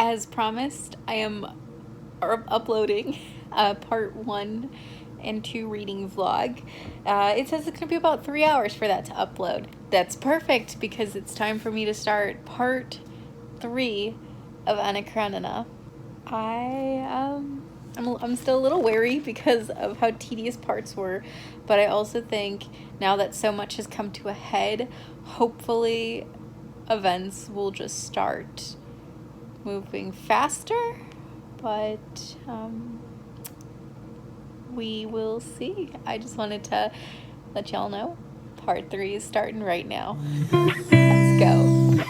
As promised, I am uploading part 1 and 2 reading vlog. It says it's going to be about 3 hours for that to upload. That's perfect because it's time for me to start part 3 of Anna Karenina. I'm still a little wary because of how tedious parts were, but I also think now that so much has come to a head, hopefully events will just start moving faster, but we will see. I just wanted to let y'all know part 3 is starting right now. Let's go.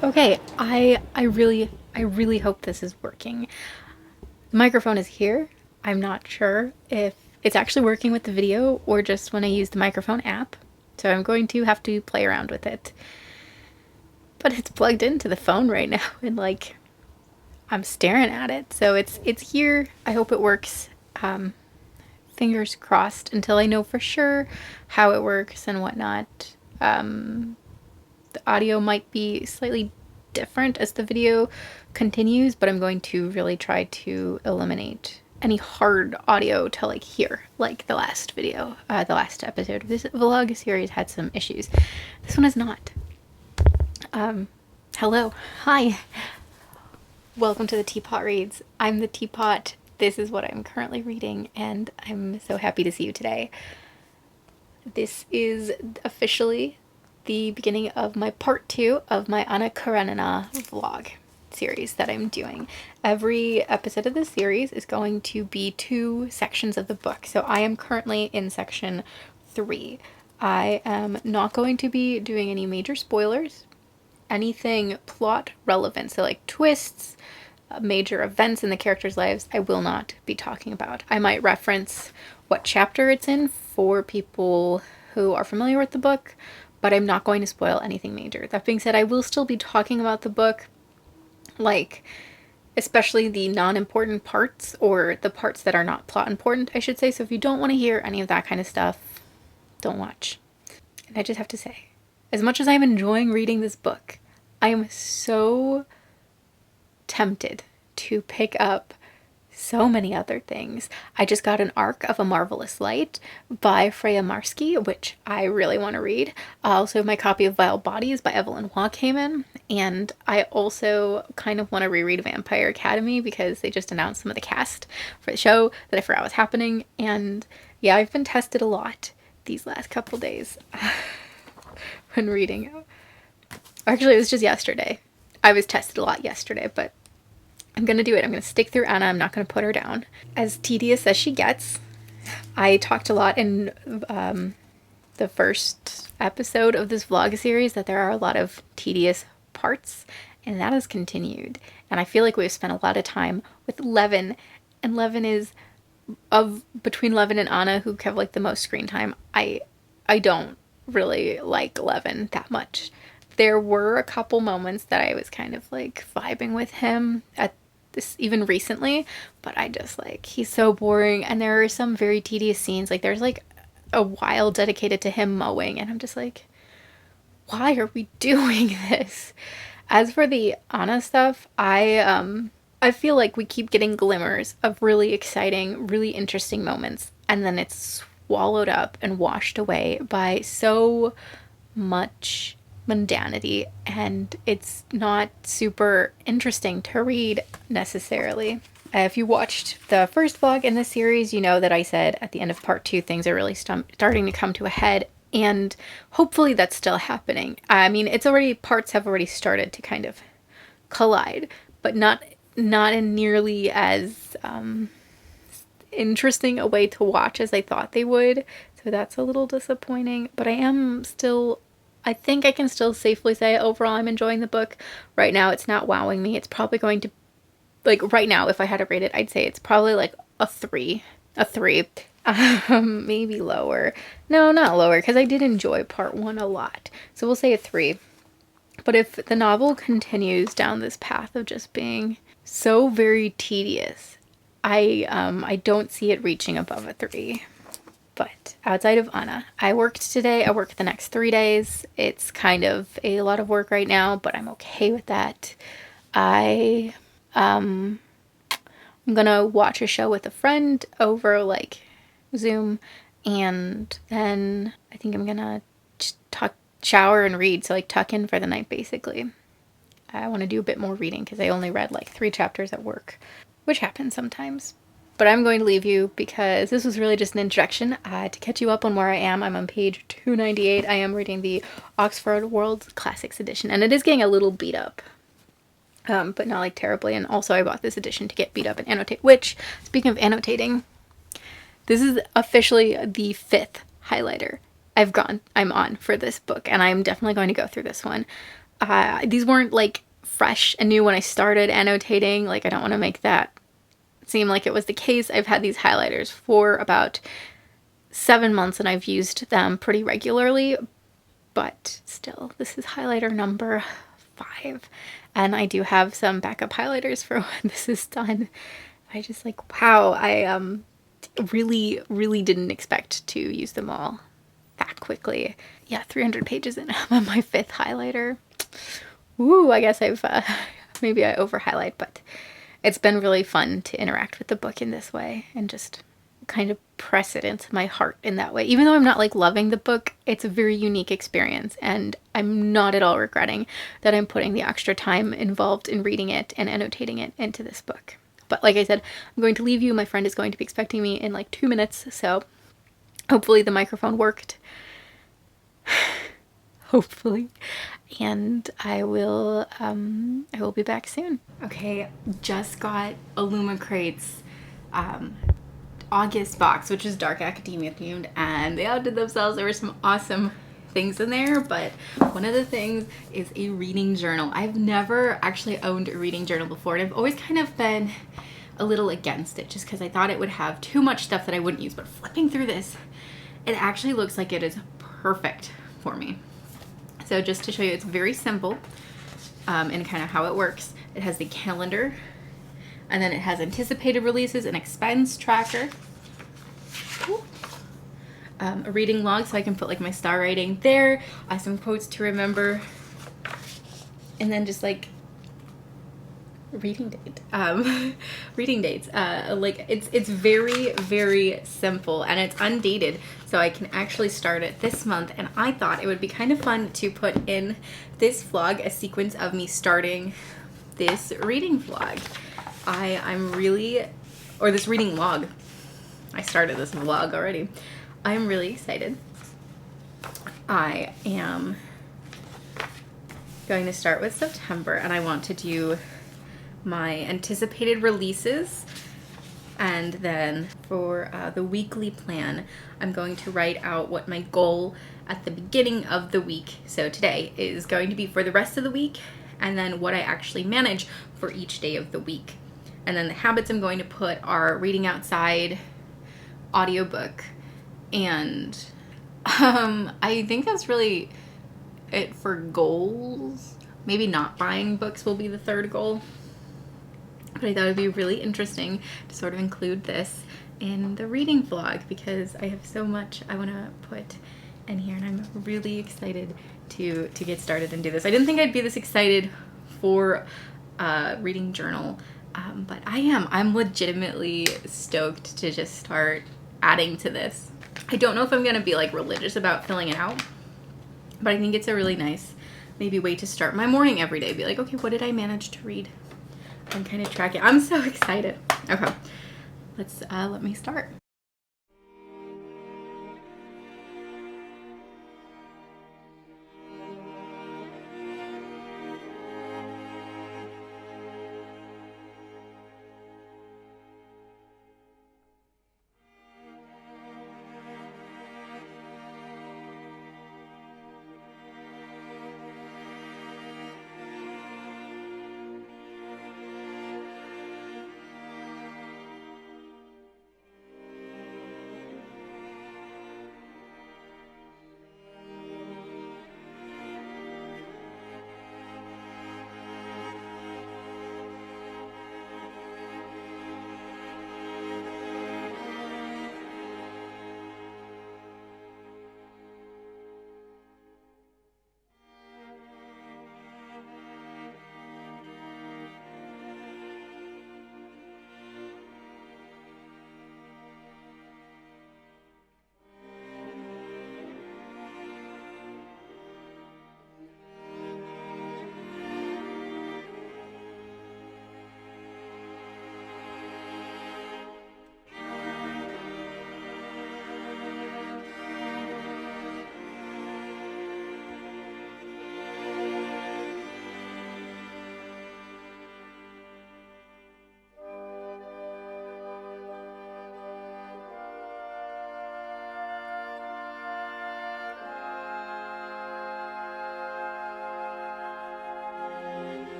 Okay, I really hope this is working. The microphone is here. I'm not sure if it's actually working with the video or just when I use the microphone app. So I'm going to have to play around with it. But it's plugged into the phone right now and like I'm staring at it. So it's here. I hope it works. Fingers crossed until I know for sure how it works and whatnot. The audio might be slightly different as the video continues, but I'm going to really try to eliminate any hard audio to like hear, like the last video, the last episode of this vlog series had some issues. This one is not. Hello, hi, welcome to the Teapot Reads. I'm the Teapot. This is what I'm currently reading, and I'm so happy to see you today. This is officially the beginning of my part 2 of my Anna Karenina vlog series that I'm doing. Every episode of this series is going to be 2 sections of the book. So I am currently in section 3. I am not going to be doing any major spoilers, anything plot relevant, so like twists, major events in the characters' lives, I will not be talking about. I might reference what chapter it's in for people who are familiar with the book, but I'm not going to spoil anything major. That being said, I will still be talking about the book, like especially the non-important parts, or the parts that are not plot important, I should say. So if you don't want to hear any of that kind of stuff, don't watch. And I just have to say, as much as I'm enjoying reading this book, I am so tempted to pick up so many other things. I just got an arc of A Marvelous Light by Freya Marski, which I really want to read. Also, my copy of Vile Bodies by Evelyn Waugh came in, and I also kind of want to reread Vampire Academy because they just announced some of the cast for the show that I forgot was happening. And yeah, I've been tested a lot these last couple days when reading. Actually, it was just yesterday. I was tested a lot yesterday, but I'm going to do it. I'm going to stick through Anna. I'm not going to put her down. As tedious as she gets, I talked a lot in the first episode of this vlog series that there are a lot of tedious parts, and that has continued. And I feel like we've spent a lot of time with Levin, and Levin is between Levin and Anna, who have like the most screen time. I don't really like Levin that much. There were a couple moments that I was kind of like vibing with him at this even recently, but I just like, he's so boring, and there are some very tedious scenes. Like there's like a while dedicated to him mowing, and I'm just like, why are we doing this? As for the Anna stuff, I feel like we keep getting glimmers of really exciting, really interesting moments, and then it's swallowed up and washed away by so much mundanity, and it's not super interesting to read necessarily. If you watched the first vlog in this series, you know that I said at the end of part 2 things are really starting to come to a head, and hopefully that's still happening. I mean, parts have already started to kind of collide, but not in nearly as interesting a way to watch as I thought they would. So that's a little disappointing, but I think I can still safely say overall I'm enjoying the book. Right now it's not wowing me. It's probably going to, like right now if I had to rate it, I'd say it's probably like a 3. Maybe lower. No, not lower, because I did enjoy part 1 a lot. So we'll say a 3. But if the novel continues down this path of just being so very tedious, I don't see it reaching above a 3. But outside of Anna, I worked today. I worked the next 3 days. It's kind of a lot of work right now, but I'm okay with that. I'm gonna watch a show with a friend over like Zoom, and then I think I'm gonna shower and read, so like tuck in for the night basically. I want to do a bit more reading because I only read like 3 chapters at work, which happens sometimes. But I'm going to leave you because this was really just an introduction to catch you up on where I am. I'm on page 298. I am reading the Oxford World Classics edition, and it is getting a little beat up, but not like terribly. And also I bought this edition to get beat up and annotate, which, speaking of annotating, this is officially the 5th highlighter I'm on for this book, and I'm definitely going to go through this one. These weren't like fresh and new when I started annotating. Like, I don't want to make that seem like it was the case. I've had these highlighters for about 7 months and I've used them pretty regularly, but still, this is highlighter number 5, and I do have some backup highlighters for when this is done. I just like, wow, I really didn't expect to use them all that quickly. Yeah, 300 pages in, I'm on my 5th highlighter. Ooh, I guess I've maybe I over highlight, but it's been really fun to interact with the book in this way and just kind of press it into my heart in that way. Even though I'm not like loving the book, it's a very unique experience, and I'm not at all regretting that I'm putting the extra time involved in reading it and annotating it into this book. But like I said, I'm going to leave you. My friend is going to be expecting me in like 2 minutes, so hopefully the microphone worked. Hopefully. And I will be back soon. Okay, just got Illumicrate's August box, which is Dark Academia themed, and they outdid themselves. There were some awesome things in there, but one of the things is a reading journal. I've never actually owned a reading journal before, and I've always kind of been a little against it just because I thought it would have too much stuff that I wouldn't use. But flipping through this, it actually looks like it is perfect for me. So just to show you, it's very simple and kind of how it works. It has the calendar, and then it has anticipated releases, an expense tracker, a reading log so I can put like my star rating there, some quotes to remember, and then just like reading date. Reading dates. Like it's very, very simple and it's undated, so I can actually start it this month. And I thought it would be kind of fun to put in this vlog a sequence of me starting this reading vlog. I'm really, or this reading log. I started this vlog already. I'm really excited. I am going to start with September, and I want to do my anticipated releases, and then for the weekly plan I'm going to write out what my goal at the beginning of the week, so today, is going to be for the rest of the week, and then what I actually manage for each day of the week. And then the habits I'm going to put are reading outside, audiobook, and I think that's really it for goals. Maybe not buying books will be the third goal. But I thought it would be really interesting to sort of include this in the reading vlog because I have so much I want to put in here, and I'm really excited to get started and do this. I didn't think I'd be this excited for reading journal, but I am. I'm legitimately stoked to just start adding to this. I don't know if I'm going to be like religious about filling it out, but I think it's a really nice maybe way to start my morning every day. Be like, okay, what did I manage to read? I'm kind of tracking. I'm so excited. Okay, let me start.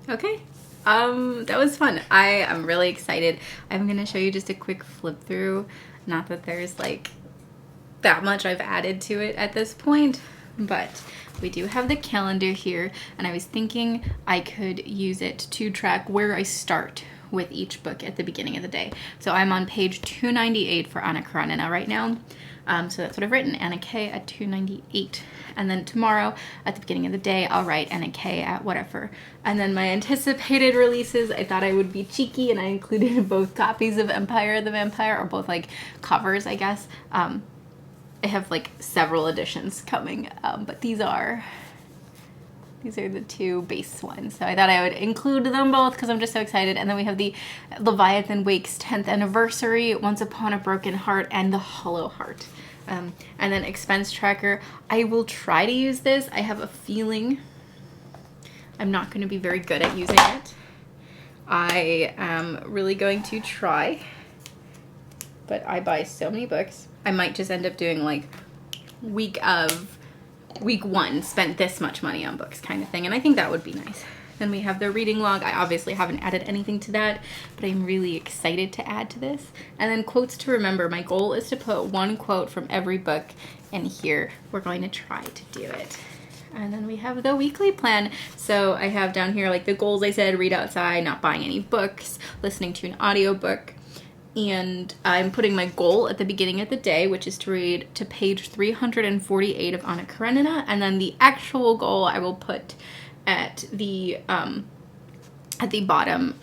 Okay, that was fun. I am really excited. I'm gonna show you just a quick flip through. Not that there's like that much I've added to it at this point, But we do have the calendar here, and I was thinking I could use it to track where I start with each book at the beginning of the day. So I'm on page 298 for Anna Karenina right now. So that's what I've written, Anna K at 298. And then tomorrow at the beginning of the day, I'll write Anna K at whatever. And then my anticipated releases, I thought I would be cheeky, and I included both copies of Empire of the Vampire, or both like covers, I guess. I have like several editions coming, but these are the two base ones. So I thought I would include them both because I'm just so excited. And then we have the Leviathan Wakes 10th anniversary, Once Upon a Broken Heart, and the Hollow Heart. And then expense tracker. I will try to use this. I have a feeling I'm not going to be very good at using it. I am really going to try, but I buy so many books. I might just end up doing like week 1 spent this much money on books kind of thing, and I think that would be nice. Then we have the reading log. I obviously haven't added anything to that, but I'm really excited to add to this. And then quotes to remember. My goal is to put one quote from every book in here. We're going to try to do it. And then we have the weekly plan. So I have down here like the goals I said: read outside, not buying any books, listening to an audiobook. And I'm putting my goal at the beginning of the day, which is to read to page 348 of Anna Karenina, and then the actual goal I will put at the bottom,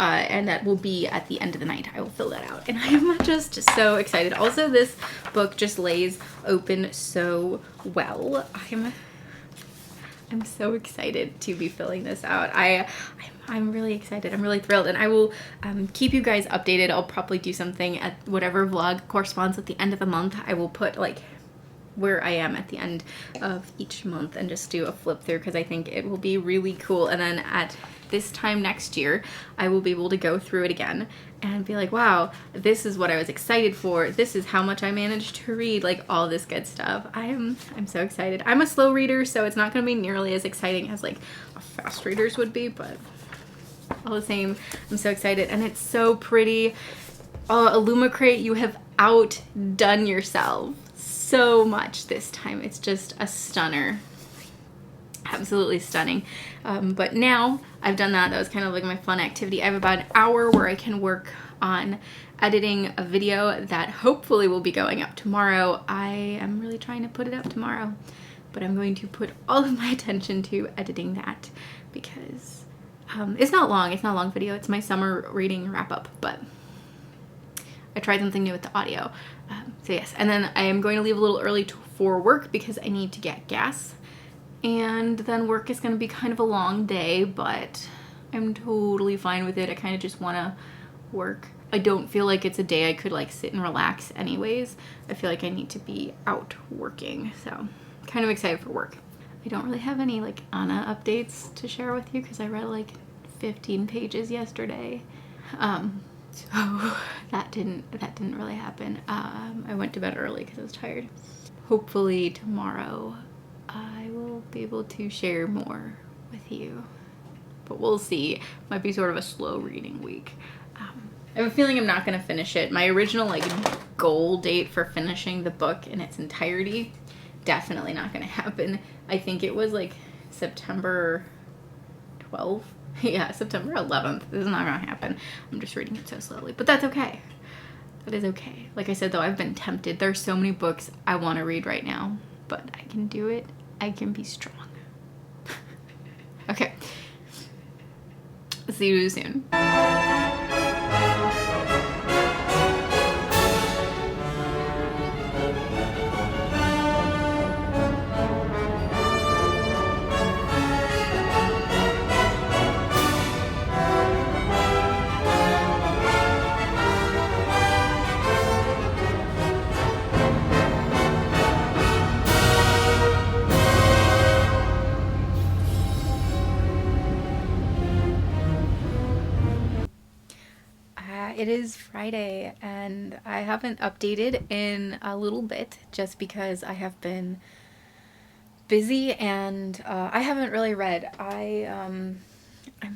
and that will be at the end of the night. I will fill that out, and I am just so excited. Also, this book just lays open so well. I'm so excited to be filling this out. I'm really excited. I'm really thrilled, and I will keep you guys updated. I'll probably do something at whatever vlog corresponds at the end of the month. I will put like where I am at the end of each month and just do a flip through, because I think it will be really cool. And then at this time next year, I will be able to go through it again and be like, wow, this is what I was excited for. This is how much I managed to read, like all this good stuff. I'm so excited. I'm a slow reader, so it's not going to be nearly as exciting as like a fast readers would be, but all the same, I'm so excited. And it's so pretty. Illumicrate, you have outdone yourself so much this time. It's just a stunner. Absolutely stunning. But now I've done that. That was kind of like my fun activity. I have about an hour where I can work on editing a video that hopefully will be going up tomorrow. I am really trying to put it up tomorrow, but I'm going to put all of my attention to editing that, because it's not long. It's not a long video. It's my summer reading wrap up, but I tried something new with the audio. So yes, and then I am going to leave a little early for work because I need to get gas. And then work is going to be kind of a long day, but I'm totally fine with it. I kind of just want to work. I don't feel like it's a day I could like sit and relax anyways. I feel like I need to be out working, so I'm kind of excited for work. I don't really have any like Anna updates to share with you because I read like 15 pages yesterday. So that didn't really happen. I went to bed early because I was tired. Hopefully tomorrow I will be able to share more with you, but we'll see. Might be sort of a slow reading week. I have a feeling I'm not going to finish it. My original like goal date for finishing the book in its entirety, definitely not going to happen. I think it was like September 12th. Yeah, September 11th. This is not going to happen. I'm just reading it so slowly, but that's okay. That is okay. Like I said though, I've been tempted. There's so many books I want to read right now, but I can do it. I can be strong. Okay. See you soon. It is Friday, and I haven't updated in a little bit just because I have been busy, and I haven't really read. I'm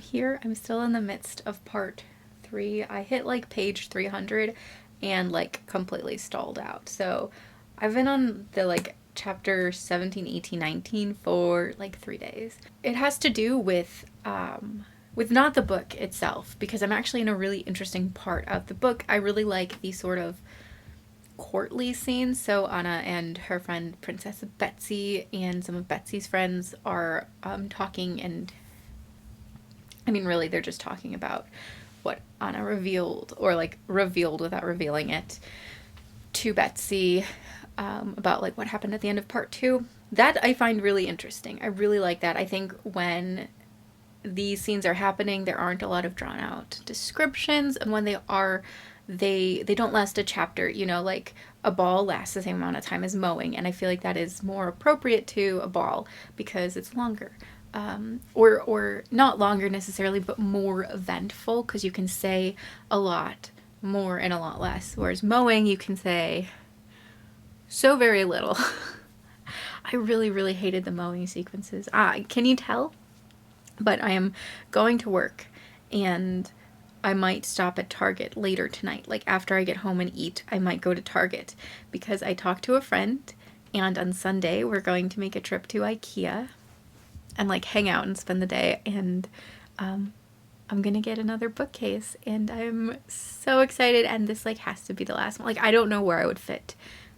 here. I'm still in the midst of part 3. I hit like page 300 and like completely stalled out. So I've been on the like chapter 17, 18, 19 for like 3 days. It has to do with not the book itself, because I'm actually in a really interesting part of the book. I really like the sort of courtly scenes. So Anna and her friend Princess Betsy and some of Betsy's friends are talking, and I mean, really, they're just talking about what Anna revealed, or like revealed without revealing it, to Betsy, about like what happened at the end of part 2. That I find really interesting. I really like that. I think when these scenes are happening, there aren't a lot of drawn out descriptions, and when they are, they don't last a chapter. You know, like a ball lasts the same amount of time as mowing, and I feel like that is more appropriate to a ball because it's longer. Or not longer necessarily, but more eventful, because you can say a lot more and a lot less. Whereas mowing, you can say so very little. I really, really hated the mowing sequences. Can you tell? But I am going to work, and I might stop at Target later tonight. Like after I get home and eat, I might go to Target, because I talked to a friend, and on Sunday we're going to make a trip to IKEA and like hang out and spend the day, and I'm gonna get another bookcase, and I'm so excited, and this like has to be the last one. Like I don't know where I would fit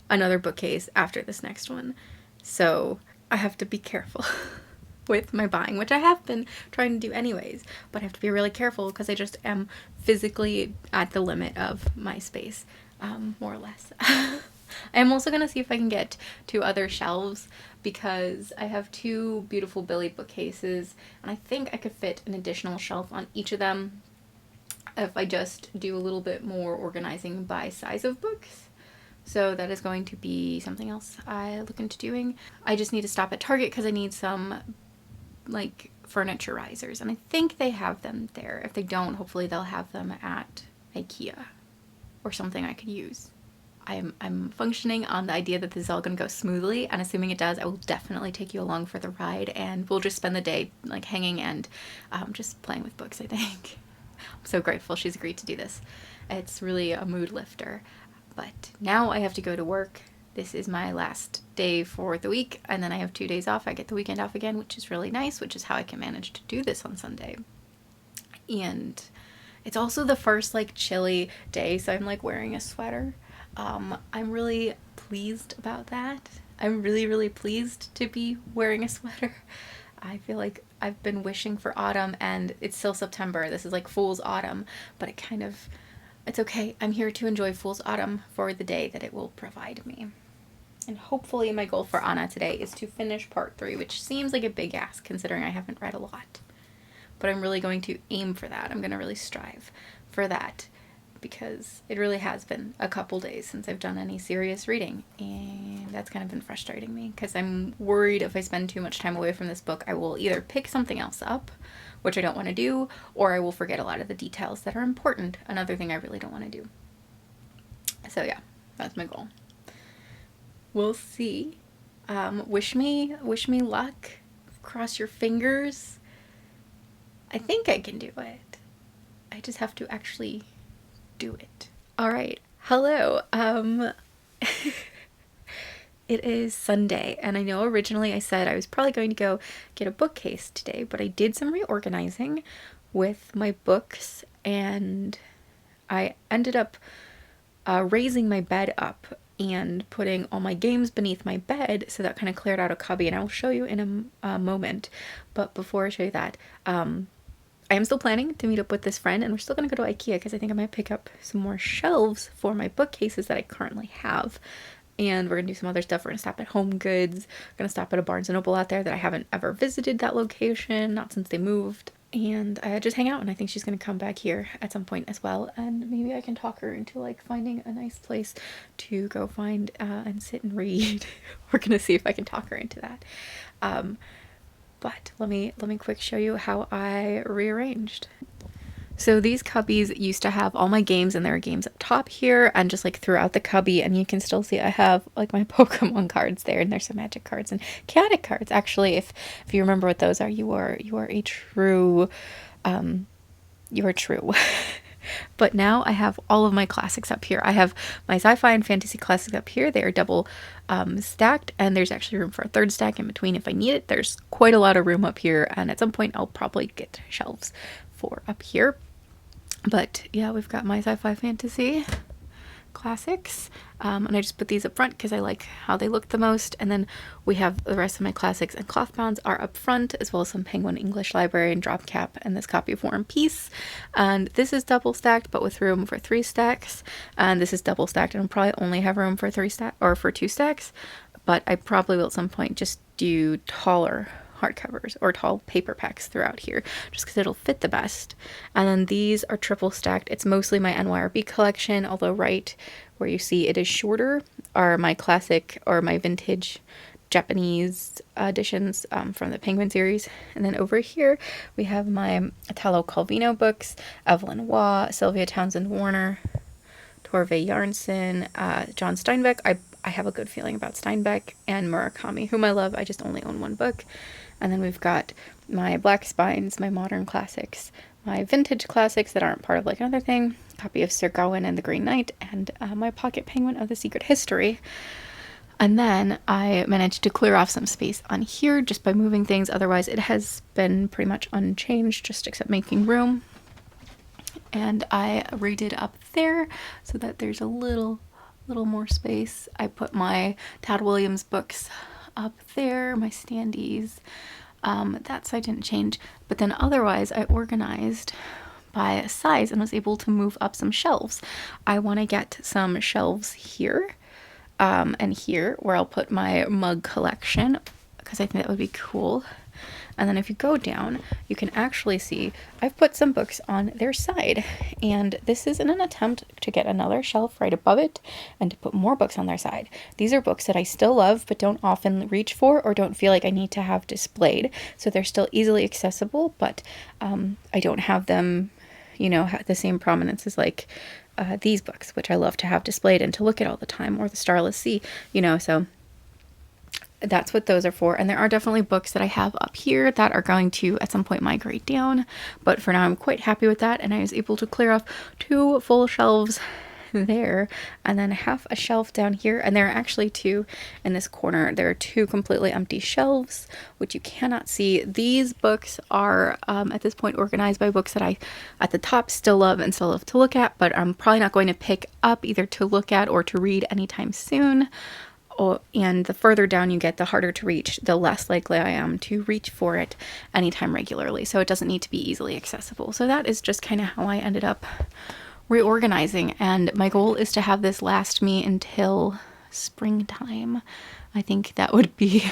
another bookcase after this next one, so I have to be careful with my buying, which I have been trying to do anyways, but I have to be really careful because I just am physically at the limit of my space, more or less. I am also going to see if I can get 2 other shelves, because I have 2 beautiful Billy bookcases, and I think I could fit an additional shelf on each of them if I just do a little bit more organizing by size of books. So that is going to be something else I look into doing. I just need to stop at Target because I need some like furniture risers, and I think they have them there. If they don't, hopefully they'll have them at IKEA or something I could use. I'm functioning on the idea that this is all going to go smoothly, and assuming it does, I will definitely take you along for the ride, and we'll just spend the day like hanging and just playing with books, I think. I'm so grateful she's agreed to do this. It's really a mood lifter. But now I have to go to work. This is my last day for the week, and then I have 2 days off. I get the weekend off again, which is really nice, which is how I can manage to do this on Sunday. And it's also the first like chilly day, so I'm like wearing a sweater. I'm really pleased about that. I'm really, really pleased to be wearing a sweater. I feel like I've been wishing for autumn, and it's still September. This is like Fool's Autumn, but it's okay. I'm here to enjoy Fool's Autumn for the day that it will provide me. And hopefully my goal for Anna today is to finish part 3, which seems like a big ask considering I haven't read a lot. But I'm really going to aim for that. I'm going to really strive for that, because it really has been a couple days since I've done any serious reading, and that's kind of been frustrating me, because I'm worried if I spend too much time away from this book, I will either pick something else up, which I don't want to do, or I will forget a lot of the details that are important, another thing I really don't want to do. So yeah, that's my goal. We'll see. Wish me luck. Cross your fingers. I think I can do it. I just have to actually do it. All right. Hello. It is Sunday, and I know originally I said I was probably going to go get a bookcase today, but I did some reorganizing with my books, and I ended up raising my bed up and putting all my games beneath my bed, so that kind of cleared out a cubby, and I will show you in a moment. But before I show you that, I am still planning to meet up with this friend, and we're still going to go to IKEA because I think I might pick up some more shelves for my bookcases that I currently have. And we're going to do some other stuff. We're going to stop at Home Goods. We're going to stop at a Barnes & Noble out there that I haven't ever visited that location, not since they moved. And just hang out, and I think she's going to come back here at some point as well. And maybe I can talk her into like finding a nice place to go find and sit and read. We're going to see if I can talk her into that. But let me quick show you how I rearranged. So these cubbies used to have all my games, and there are games up top here and just like throughout the cubby, and you can still see I have like my Pokemon cards there, and there's some magic cards and chaotic cards. Actually, if you remember what those are, you are a true you are true. But now I have all of my classics up here. I have my sci-fi and fantasy classics up here. They are double stacked, and there's actually room for a third stack in between if I need it. There's quite a lot of room up here, and at some point I'll probably get shelves for up here. But yeah, we've got my sci-fi fantasy classics, and I just put these up front because I like how they look the most. And then we have the rest of my classics and cloth bounds are up front, as well as some Penguin English Library and Drop Cap and this copy of War and Peace. And this is double stacked but with room for 3 stacks, and this is double stacked and I'll probably only have room for 2 stacks, but I probably will at some point just do taller hardcovers or tall paper packs throughout here, just because it'll fit the best. And then these are triple stacked. It's mostly my NYRB collection, although right where you see it is shorter are my classic or my vintage Japanese editions from the Penguin series. And then over here we have my Italo Calvino books, Evelyn Waugh, Sylvia Townsend Warner, Torve Jarnson, John Steinbeck. I have a good feeling about Steinbeck, and Murakami, whom I love. I just only own one book. And then we've got my Black Spines, my modern classics, my vintage classics that aren't part of like another thing, copy of Sir Gawain and the Green Knight, and my pocket penguin of the Secret History. And then I managed to clear off some space on here just by moving things. Otherwise, it has been pretty much unchanged, just except making room. And I redid up there so that there's a little more space. I put my Tad Williams books up there, my standees. That side didn't change, but then otherwise I organized by size and was able to move up some shelves. I want to get some shelves here and here where I'll put my mug collection, because I think that would be cool. And then if you go down, you can actually see I've put some books on their side. And this is in an attempt to get another shelf right above it and to put more books on their side. These are books that I still love, but don't often reach for or don't feel like I need to have displayed. So they're still easily accessible, but I don't have them, the same prominence as like these books, which I love to have displayed and to look at all the time, or the Starless Sea, so that's what those are for. And there are definitely books that I have up here that are going to at some point migrate down, but for now I'm quite happy with that. And I was able to clear off 2 full shelves there, and then half a shelf down here. And there are actually 2 in this corner. There are 2 completely empty shelves, which you cannot see. These books are at this point organized by books that I at the top still love and still love to look at, but I'm probably not going to pick up either to look at or to read anytime soon. And the further down you get, the harder to reach, the less likely I am to reach for it anytime regularly. So it doesn't need to be easily accessible. So that is just kind of how I ended up reorganizing. And my goal is to have this last me until springtime. I think that would be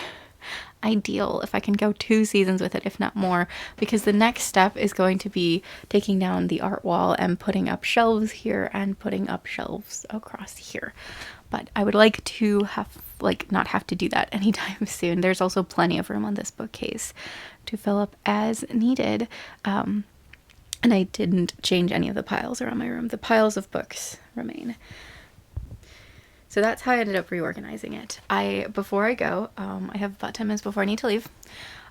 ideal if I can go 2 seasons with it, if not more, because the next step is going to be taking down the art wall and putting up shelves here and putting up shelves across here. But I would like to not have to do that anytime soon. There's also plenty of room on this bookcase to fill up as needed. And I didn't change any of the piles around my room. The piles of books remain. So that's how I ended up reorganizing it. Before I go, I have about 10 minutes before I need to leave.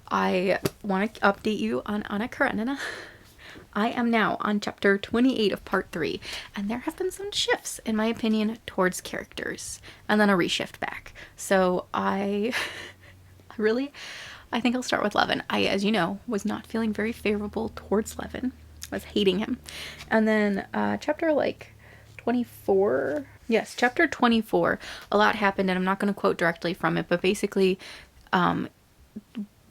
I want to update you on Anna Karenina. I am now on chapter 28 of part 3, and there have been some shifts, in my opinion, towards characters, and then a reshift back. So I think I'll start with Levin. I, as you know, was not feeling very favorable towards Levin. I was hating him. And then chapter 24. Yes, chapter 24. A lot happened, and I'm not going to quote directly from it, but basically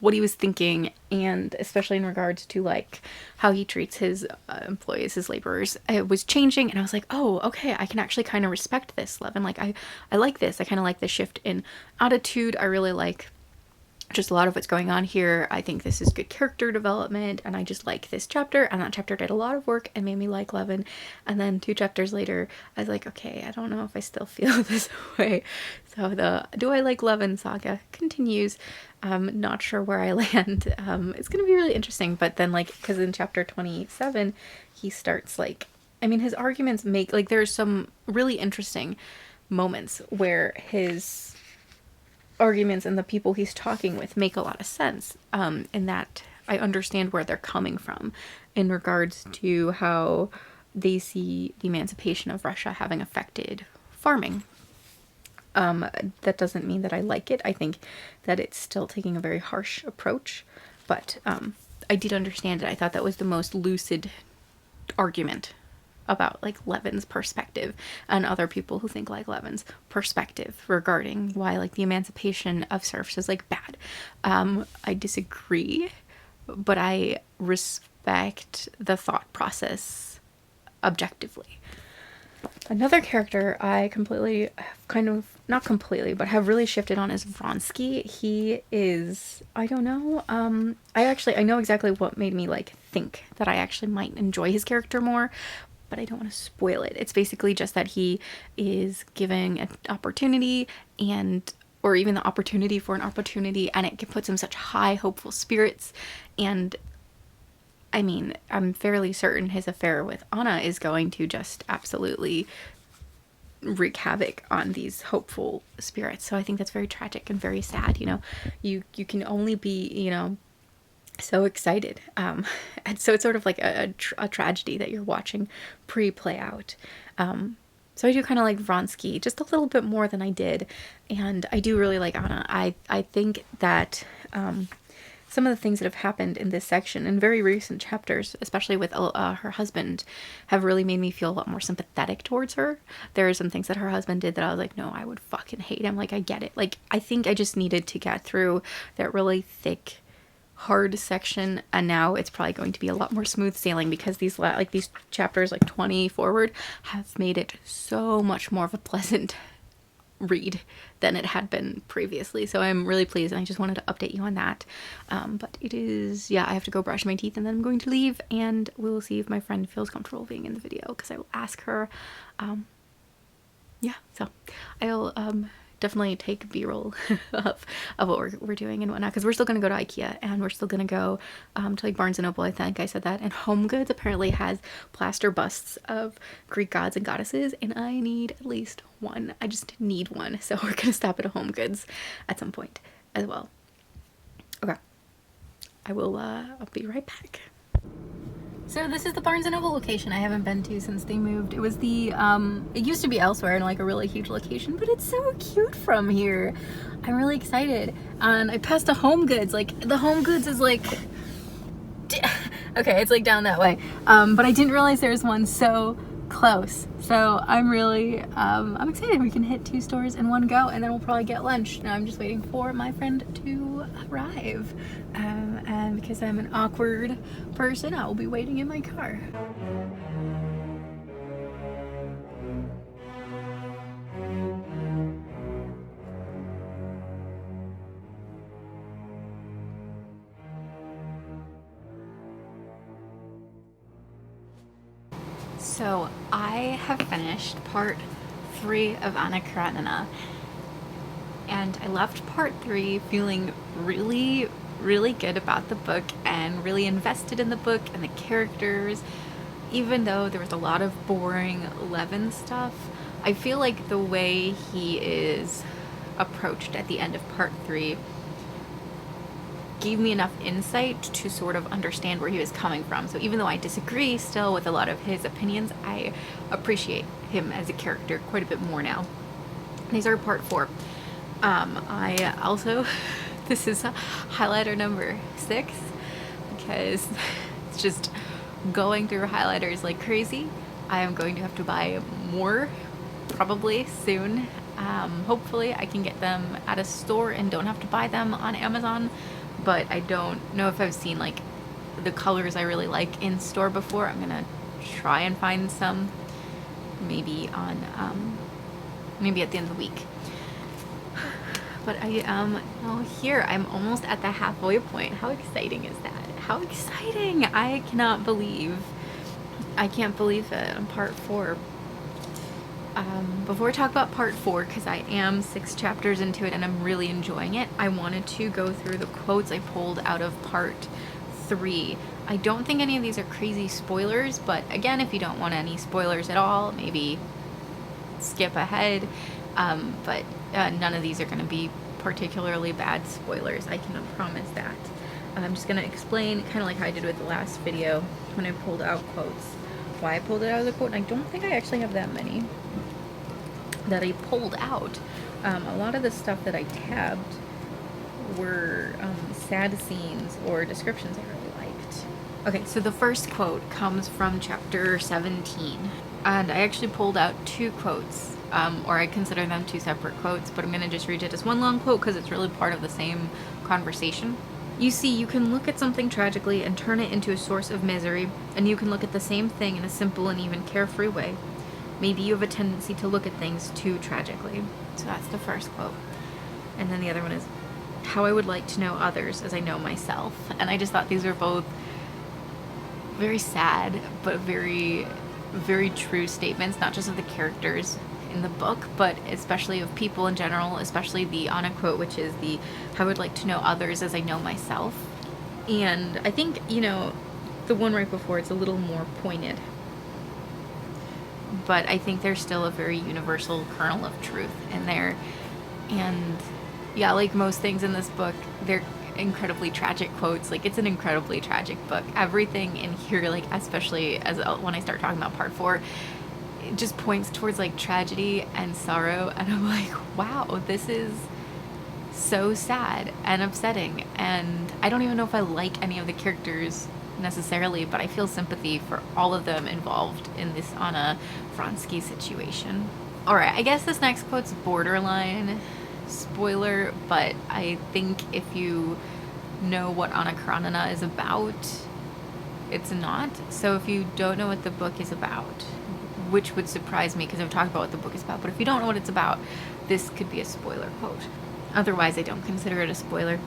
what he was thinking, and especially in regards to like how he treats his employees, his laborers, it was changing. And I was like, oh, okay, I can actually kind of respect this, Levin. Like I like this. I kind of like the shift in attitude. I really like just a lot of what's going on here. I think this is good character development, and I just like this chapter, and that chapter did a lot of work and made me like Levin. And then 2 chapters later, I was like, okay, I don't know if I still feel this way. So the Do I Like Levin saga continues. Not sure where I land. It's gonna be really interesting, but then because in chapter 27, he starts his arguments make, there's some really interesting moments where his arguments and the people he's talking with make a lot of sense, in that I understand where they're coming from in regards to how they see the emancipation of Russia having affected farming. That doesn't mean that I like it. I think that it's still taking a very harsh approach, but I did understand it. I thought that was the most lucid argument about like Levin's perspective and other people who think like Levin's perspective regarding why like the emancipation of serfs is like bad. I disagree, but I respect the thought process objectively. Another character I completely, kind of, not completely, but have really shifted on is Vronsky. He is, I don't know, I know exactly what made me like think that I actually might enjoy his character more, but I don't want to spoil it. It's basically just that he is giving an opportunity or even the opportunity for an opportunity, and it puts him such high hopeful spirits. And I mean, I'm fairly certain his affair with Anna is going to just absolutely wreak havoc on these hopeful spirits. So I think that's very tragic and very sad. You know, you can only be, you know, so excited. And so it's sort of like a tragedy that you're watching play out. So I do kind of like Vronsky just a little bit more than I did. And I do really like Anna. I think that some of the things that have happened in this section in very recent chapters, especially with her husband, have really made me feel a lot more sympathetic towards her. There are some things that her husband did that I was like, no, I would fucking hate him. Like, I get it. Like, I think I just needed to get through that really thick, hard section, and now it's probably going to be a lot more smooth sailing because these chapters like 20 forward have made it so much more of a pleasant read than it had been previously. So I'm really pleased, and I just wanted to update you on that. But it is, yeah, I have to go brush my teeth and then I'm going to leave, and we'll see if my friend feels comfortable being in the video because I will ask her. Yeah, so I'll definitely take B-roll of what we're doing and whatnot, because we're still going to go to IKEA, and we're still going to go to like Barnes & Noble, I think I said that, and Home Goods apparently has plaster busts of Greek gods and goddesses, and I need at least one. I just need one, so we're going to stop at a Home Goods at some point as well. Okay, I'll be right back. So this is the Barnes & Noble location I haven't been to since they moved. It was the, it used to be elsewhere in like a really huge location, but it's so cute from here. I'm really excited. And I passed a Home Goods. Like, the Home Goods is like, okay, it's like down that way. But I didn't realize there was one so close. So I'm really, I'm excited. We can hit 2 stores in one go, and then we'll probably get lunch. Now I'm just waiting for my friend to arrive. And because I'm an awkward person, I will be waiting in my car. So I have finished part 3 of Anna Karenina, and I left part 3 feeling really, really good about the book and really invested in the book and the characters. Even though there was a lot of boring Levin stuff, I feel like the way he is approached at the end of part 3 gave me enough insight to sort of understand where he was coming from. So even though I disagree still with a lot of his opinions, I appreciate him as a character quite a bit more now. These are part 4. I also, this is highlighter number 6, because it's just going through highlighters like crazy. I am going to have to buy more probably soon. Hopefully I can get them at a store and don't have to buy them on Amazon, but I don't know if I've seen like the colors I really like in store before. I'm gonna try and find some maybe on maybe at the end of the week. But oh, here I'm almost at the halfway point. How exciting is that? How exciting! I can't believe it. Part 4. Before I talk about part 4, because I am 6 chapters into it and I'm really enjoying it, I wanted to go through the quotes I pulled out of part 3. I don't think any of these are crazy spoilers, but again, if you don't want any spoilers at all, maybe skip ahead. But none of these are going to be particularly bad spoilers, I can promise that. I'm just going to explain, kind of like how I did with the last video when I pulled out quotes why I pulled it out of the quote, and I don't think I actually have that many that I pulled out. A lot of the stuff that I tabbed were sad scenes or descriptions I really liked. Okay, so the first quote comes from chapter 17, and I actually pulled out two quotes, or I consider them two separate quotes, but I'm going to just read it as one long quote because it's really part of the same conversation. You see, you can look at something tragically and turn it into a source of misery, and you can look at the same thing in a simple and even carefree way. Maybe you have a tendency to look at things too tragically. So that's the first quote. And then the other one is, how I would like to know others as I know myself. And I just thought these were both very sad, but very, very true statements, not just of the characters in the book, but especially of people in general, especially the Anna quote, which is the, how I would like to know others as I know myself. And I think, you know, the one right before, it's a little more pointed. But I think there's still a very universal kernel of truth in there. And yeah, like most things in this book, they're incredibly tragic quotes. Like, it's an incredibly tragic book. Everything in here, like, especially as when I start talking about part 4, it just points towards like tragedy and sorrow, and I'm like, wow, this is so sad and upsetting. And I don't even know if I like any of the characters necessarily, but I feel sympathy for all of them involved in this Anna Vronsky situation. Alright, I guess this next quote's borderline spoiler, but I think if you know what Anna Karenina is about, it's not. So if you don't know what the book is about, which would surprise me because I've talked about what the book is about, but if you don't know what it's about, this could be a spoiler quote. Otherwise, I don't consider it a spoiler.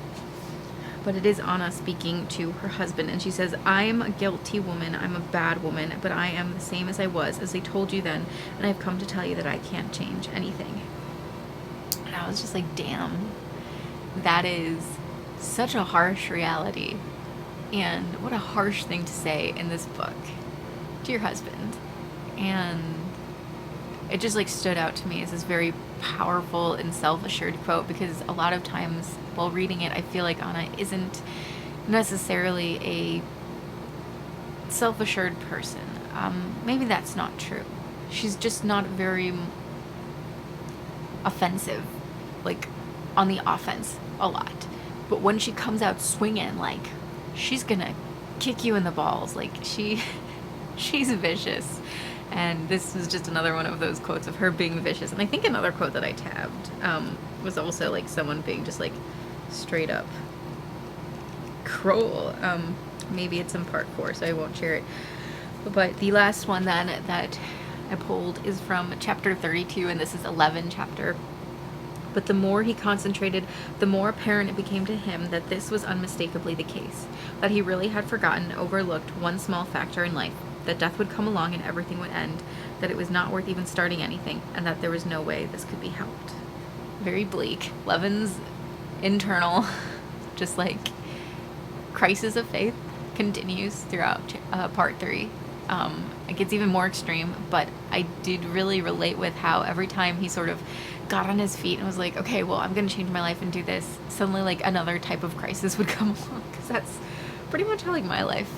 But it is Anna speaking to her husband, and she says, I am a guilty woman, I'm a bad woman, but I am the same as I was, as they told you then, and I've come to tell you that I can't change anything. And I was just like, damn, that is such a harsh reality. And what a harsh thing to say in this book to your husband. And it just like stood out to me as this very powerful and self-assured quote, because a lot of times while reading it, I feel like Anna isn't necessarily a self-assured person. Maybe that's not true. She's just not very offensive, like on the offense a lot. But when she comes out swinging, like, she's gonna kick you in the balls. Like, she's vicious. And this was just another one of those quotes of her being vicious. And I think another quote that I tabbed was also like someone being just like straight up cruel. Maybe it's in part 4, so I won't share it. But the last one then that I pulled is from chapter 32, and this is 11 chapter. But the more he concentrated, the more apparent it became to him that this was unmistakably the case, that he really had forgotten, overlooked one small factor in life, that death would come along and everything would end, that it was not worth even starting anything, and that there was no way this could be helped. Very bleak. Levin's internal, just like, crisis of faith continues throughout part 3. It gets even more extreme, but I did really relate with how every time he sort of got on his feet and was like, okay, well, I'm going to change my life and do this, suddenly like another type of crisis would come along, because that's pretty much how like my life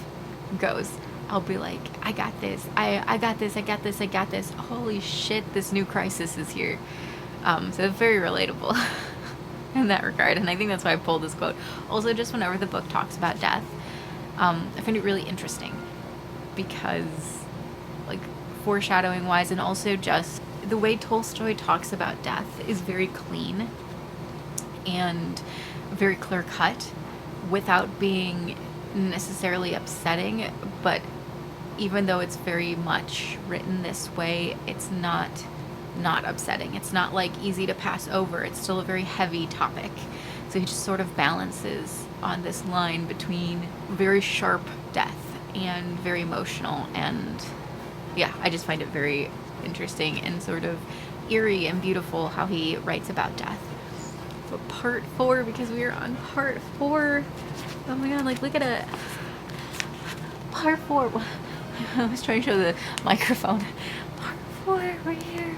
goes. I'll be like, I got this, I got this, I got this, I got this, holy shit, this new crisis is here. So it's very relatable in that regard, and I think that's why I pulled this quote. Also, just whenever the book talks about death, I find it really interesting, because like foreshadowing wise, and also just the way Tolstoy talks about death is very clean and very clear cut without being necessarily upsetting. But even though it's very much written this way, it's not upsetting. It's not like easy to pass over. It's still a very heavy topic. So he just sort of balances on this line between very sharp death and very emotional. And yeah, I just find it very interesting and sort of eerie and beautiful how he writes about death. But part 4, because we are on part 4. Oh my god, like, look at it. Part 4. I was trying to show the microphone. Part 4, we're here.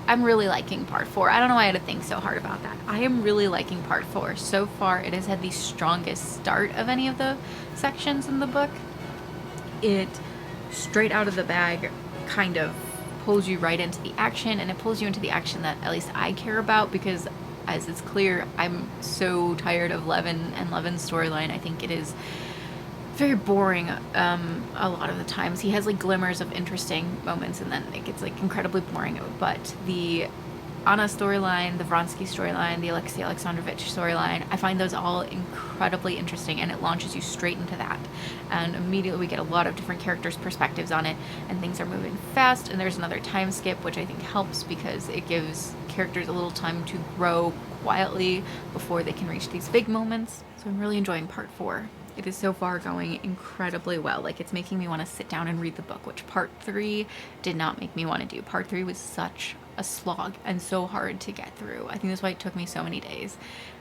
I'm really liking part 4. I don't know why I had to think so hard about that. I am really liking part 4. So far, it has had the strongest start of any of the sections in the book. It straight out of the bag kind of pulls you right into the action, and it pulls you into the action that at least I care about, because as it's clear, I'm so tired of Levin and Levin's storyline. I think it is very boring a lot of the times. He has like glimmers of interesting moments, and then it gets like incredibly boring. But the Anna storyline, the Vronsky storyline, the Alexei Alexandrovich storyline, I find those all incredibly interesting, and it launches you straight into that. And immediately we get a lot of different characters' perspectives on it, and things are moving fast, and there's another time skip, which I think helps because it gives characters a little time to grow quietly before they can reach these big moments. So I'm really enjoying part 4. It is so far going incredibly well. Like, it's making me want to sit down and read the book, which part 3 did not make me want to do. Part 3 was such a slog and so hard to get through. I think that's why it took me so many days.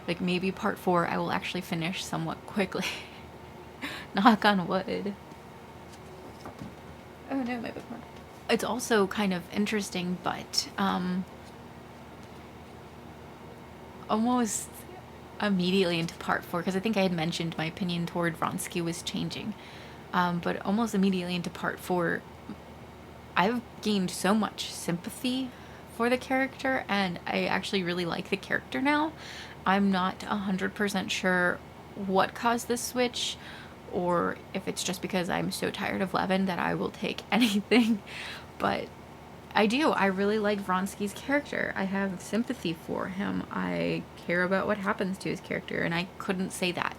Like, maybe part 4 I will actually finish somewhat quickly. Knock on wood. Oh no, my bookmark. It's also kind of interesting, but almost immediately into part 4, because I think I had mentioned my opinion toward Vronsky was changing, but almost immediately into part 4, I've gained so much sympathy for the character, and I actually really like the character now. I'm not 100% sure what caused this switch, or if it's just because I'm so tired of Levin that I will take anything, but I do. I really like Vronsky's character. I have sympathy for him. I care about what happens to his character, and I couldn't say that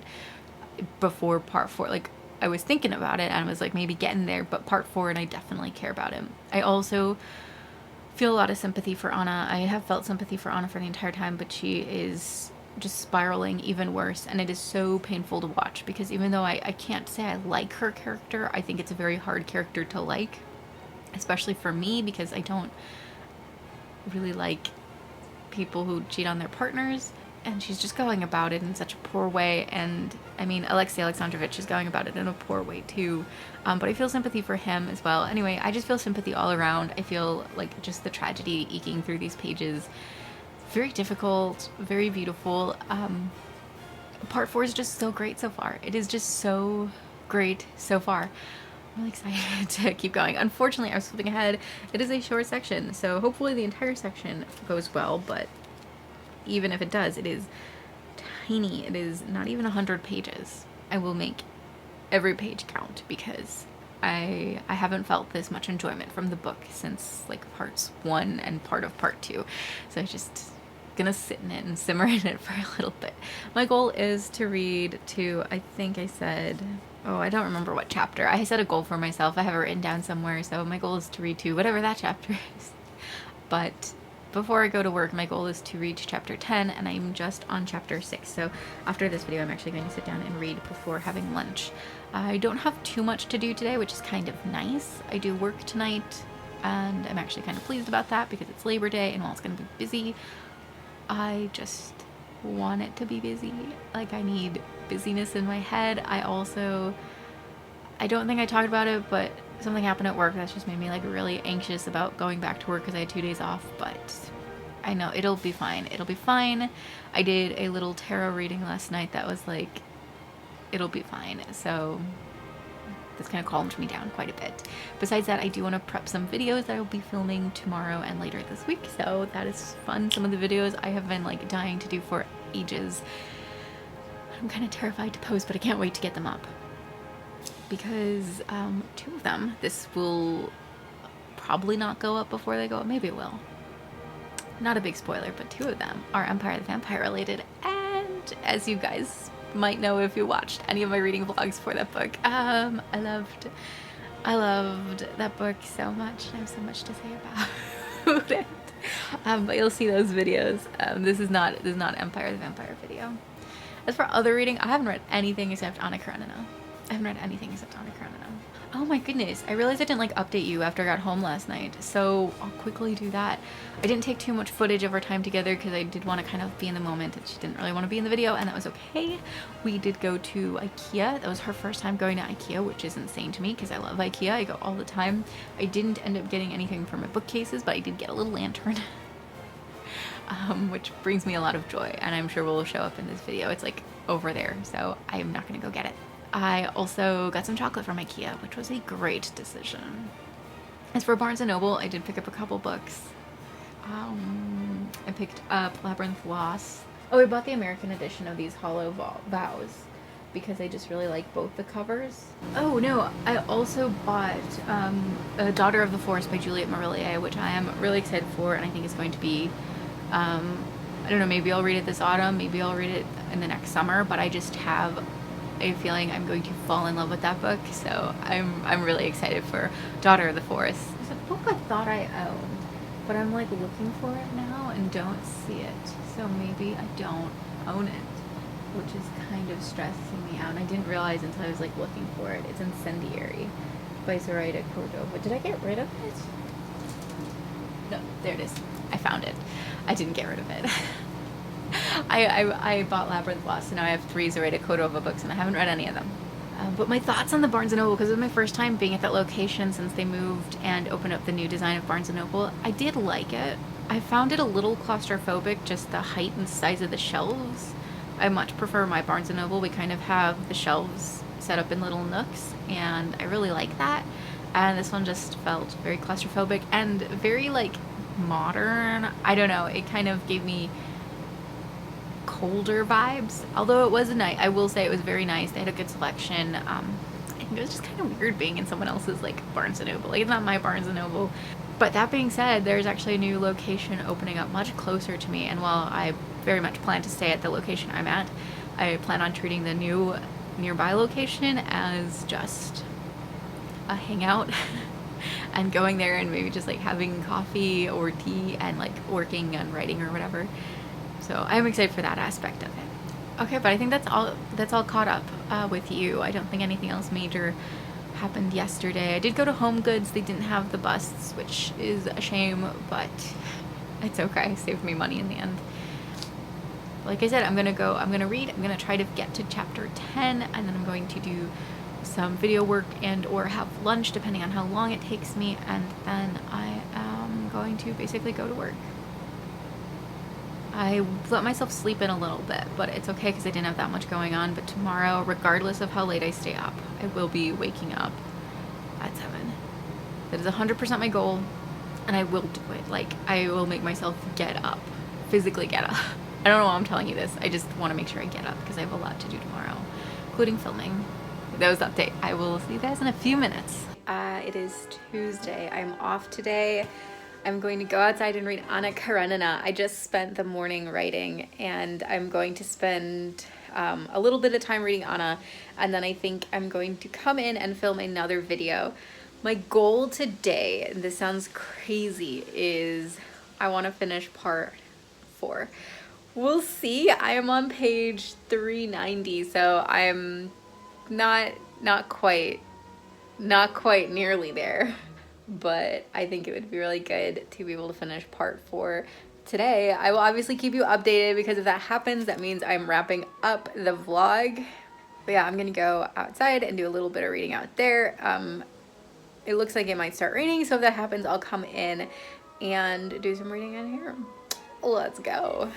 before part 4. Like, I was thinking about it, and I was like maybe getting there, but part 4, and I definitely care about him. I also feel a lot of sympathy for Anna. I have felt sympathy for Anna for the entire time, but she is just spiraling even worse, and it is so painful to watch, because even though I can't say I like her character, I think it's a very hard character to like, especially for me, because I don't really like people who cheat on their partners, and she's just going about it in such a poor way. And I mean, Alexei Alexandrovich is going about it in a poor way too, but I feel sympathy for him as well. Anyway, I just feel sympathy all around. I feel like just the tragedy eking through these pages. Very difficult, very beautiful. Part 4 is just so great so far. It is just so great so far. I'm really excited to keep going. Unfortunately, I was flipping ahead. It is a short section, so hopefully the entire section goes well, but even if it does, it is tiny. It is not even 100 pages. I will make every page count, because I haven't felt this much enjoyment from the book since like parts 1 and part of part 2. So I just gonna sit in it and simmer in it for a little bit. My goal is to read to, I think I said, oh, I don't remember what chapter. I set a goal for myself. I have it written down somewhere, so my goal is to read to whatever that chapter is. But before I go to work, my goal is to reach chapter 10, and I'm just on chapter 6. So after this video, I'm actually going to sit down and read before having lunch. I don't have too much to do today, which is kind of nice. I do work tonight, and I'm actually kind of pleased about that, because it's Labor Day, and while it's going to be busy, I just want it to be busy. Like, I need busyness in my head. I don't think I talked about it, but something happened at work that's just made me like really anxious about going back to work, because I had 2 days off, but I know it'll be fine. It'll be fine. I did a little tarot reading last night that was like, it'll be fine. So this kind of calmed me down quite a bit. Besides that, I do want to prep some videos that I will be filming tomorrow and later this week, so that is fun. Some of the videos I have been like dying to do for ages. I'm kind of terrified to post, but I can't wait to get them up, because 2 of them, this will probably not go up before they go up. Maybe it will. Not a big spoiler, but 2 of them are Empire the Vampire related, and as you guys might know if you watched any of my reading vlogs for that book, I loved that book so much, and I have so much to say about it. But you'll see those videos. This is not Empire the Vampire video. As for other reading, I haven't read anything except Anna Karenina. Oh my goodness, I realized I didn't like update you after I got home last night, so I'll quickly do that. I didn't take too much footage of our time together, because I did want to kind of be in the moment, and she didn't really want to be in the video, and that was okay. We did go to IKEA. That was her first time going to IKEA, which is insane to me, because I love IKEA. I go all the time. I didn't end up getting anything for my bookcases, but I did get a little lantern. Which brings me a lot of joy, and I'm sure will show up in this video. It's like over there, so I am not gonna go get it. I also got some chocolate from IKEA, which was a great decision. As for Barnes & Noble, I did pick up a couple books. I picked up Labyrinth Lost. Oh, I bought the American edition of these Hollow Vows because I just really like both the covers. Oh no, I also bought A Daughter of the Forest by Juliet Marillier, which I am really excited for, and I think is going to be, I don't know, maybe I'll read it this autumn, maybe I'll read it in the next summer, but I just have a feeling I'm going to fall in love with that book, so I'm really excited for Daughter of the Forest. It's a book I thought I owned, but I'm like looking for it now and don't see it, so maybe I don't own it, which is kind of stressing me out. And I didn't realize until I was like looking for it. It's Incendiary by Zoraida Cordova. Did I get rid of it? No, there it is. I found it. I didn't get rid of it. I bought Labyrinth Lost, and now I have 3 Zoraida Cordova books, and I haven't read any of them. But my thoughts on the Barnes & Noble, because it was my first time being at that location since they moved and opened up the new design of Barnes & Noble. I did like it. I found it a little claustrophobic, just the height and size of the shelves. I much prefer my Barnes & Noble. We kind of have the shelves set up in little nooks, and I really like that. And this one just felt very claustrophobic and very, like, modern. I don't know. It kind of gave me colder vibes, although it was nice. I will say it was very nice. They had a good selection. I think it was just kind of weird being in someone else's like Barnes & Noble. Like, it's not my Barnes & Noble. But that being said, there's actually a new location opening up much closer to me, and while I very much plan to stay at the location I'm at, I plan on treating the new nearby location as just a hangout and going there and maybe just like having coffee or tea and like working on writing or whatever. So I'm excited for that aspect of it. Okay, but I think that's all caught up with you. I don't think anything else major happened yesterday. I did go to Home Goods. They didn't have the busts, which is a shame, but it's okay. It saved me money in the end. Like I said, I'm gonna read, I'm gonna try to get to chapter 10, and then I'm going to do some video work and or have lunch depending on how long it takes me, and then I am going to basically go to work. I let myself sleep in a little bit, but it's okay because I didn't have that much going on. But tomorrow, regardless of how late I stay up, I will be waking up at 7. That is 100% my goal, and I will do it. Like, I will make myself get up, physically get up. I don't know why I'm telling you this. I just want to make sure I get up because I have a lot to do tomorrow, including filming. That was the update. I will see you guys in a few minutes. It is Tuesday. I'm off today. I'm going to go outside and read Anna Karenina. I just spent the morning writing, and I'm going to spend a little bit of time reading Anna, and then I think I'm going to come in and film another video. My goal today, and this sounds crazy, is I want to finish part 4. We'll see. I am on page 390, so I'm not quite nearly there. But I think it would be really good to be able to finish part 4 today. I will obviously keep you updated because if that happens, that means I'm wrapping up the vlog. But yeah, I'm gonna go outside and do a little bit of reading out there. It looks like it might start raining, so if that happens, I'll come in and do some reading in here. Let's go.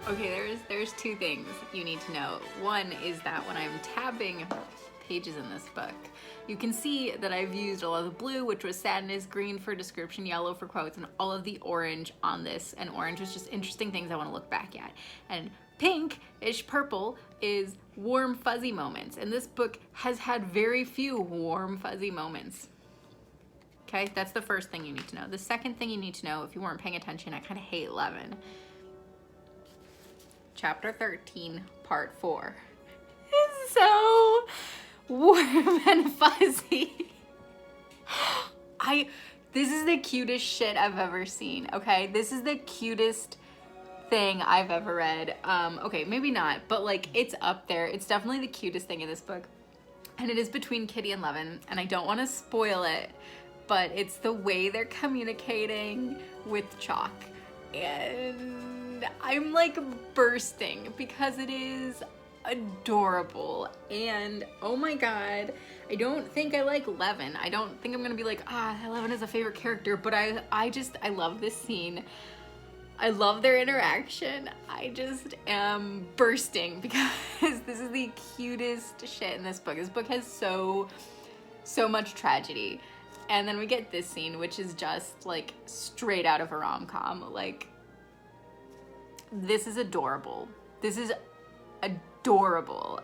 Okay, there's two things you need to know. One is that when I'm tabbing pages in this book, you can see that I've used all of the blue, which was sadness, green for description, yellow for quotes, and all of the orange on this. And orange was just interesting things I want to look back at. And pink-ish purple is warm, fuzzy moments. And this book has had very few warm, fuzzy moments. Okay, that's the first thing you need to know. The second thing you need to know, if you weren't paying attention, I kind of hate 11. Chapter 13, part 4 is so warm and fuzzy. This is the cutest shit I've ever seen, okay? This is the cutest thing I've ever read. Okay, maybe not, but like it's up there. It's definitely the cutest thing in this book. And it is between Kitty and Levin, and I don't want to spoil it, but it's the way they're communicating with Chalk. And I'm like bursting because it is adorable. And oh my god, I don't think I like Levin. I don't think I'm gonna be like, Levin is a favorite character, but I love this scene. I love their interaction. I just am bursting because this is the cutest shit in this book. This book has so much tragedy. And then we get this scene, which is just like straight out of a rom-com. Like, this is adorable. This is adorable.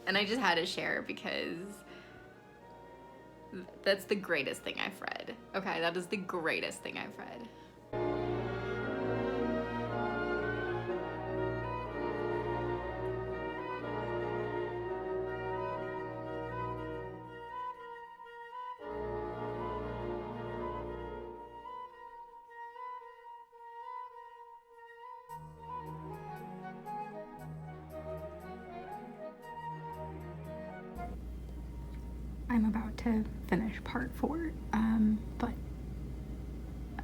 And I just had to share because that's the greatest thing I've read. Okay, that is the greatest thing I've read. I'm about to finish part 4, but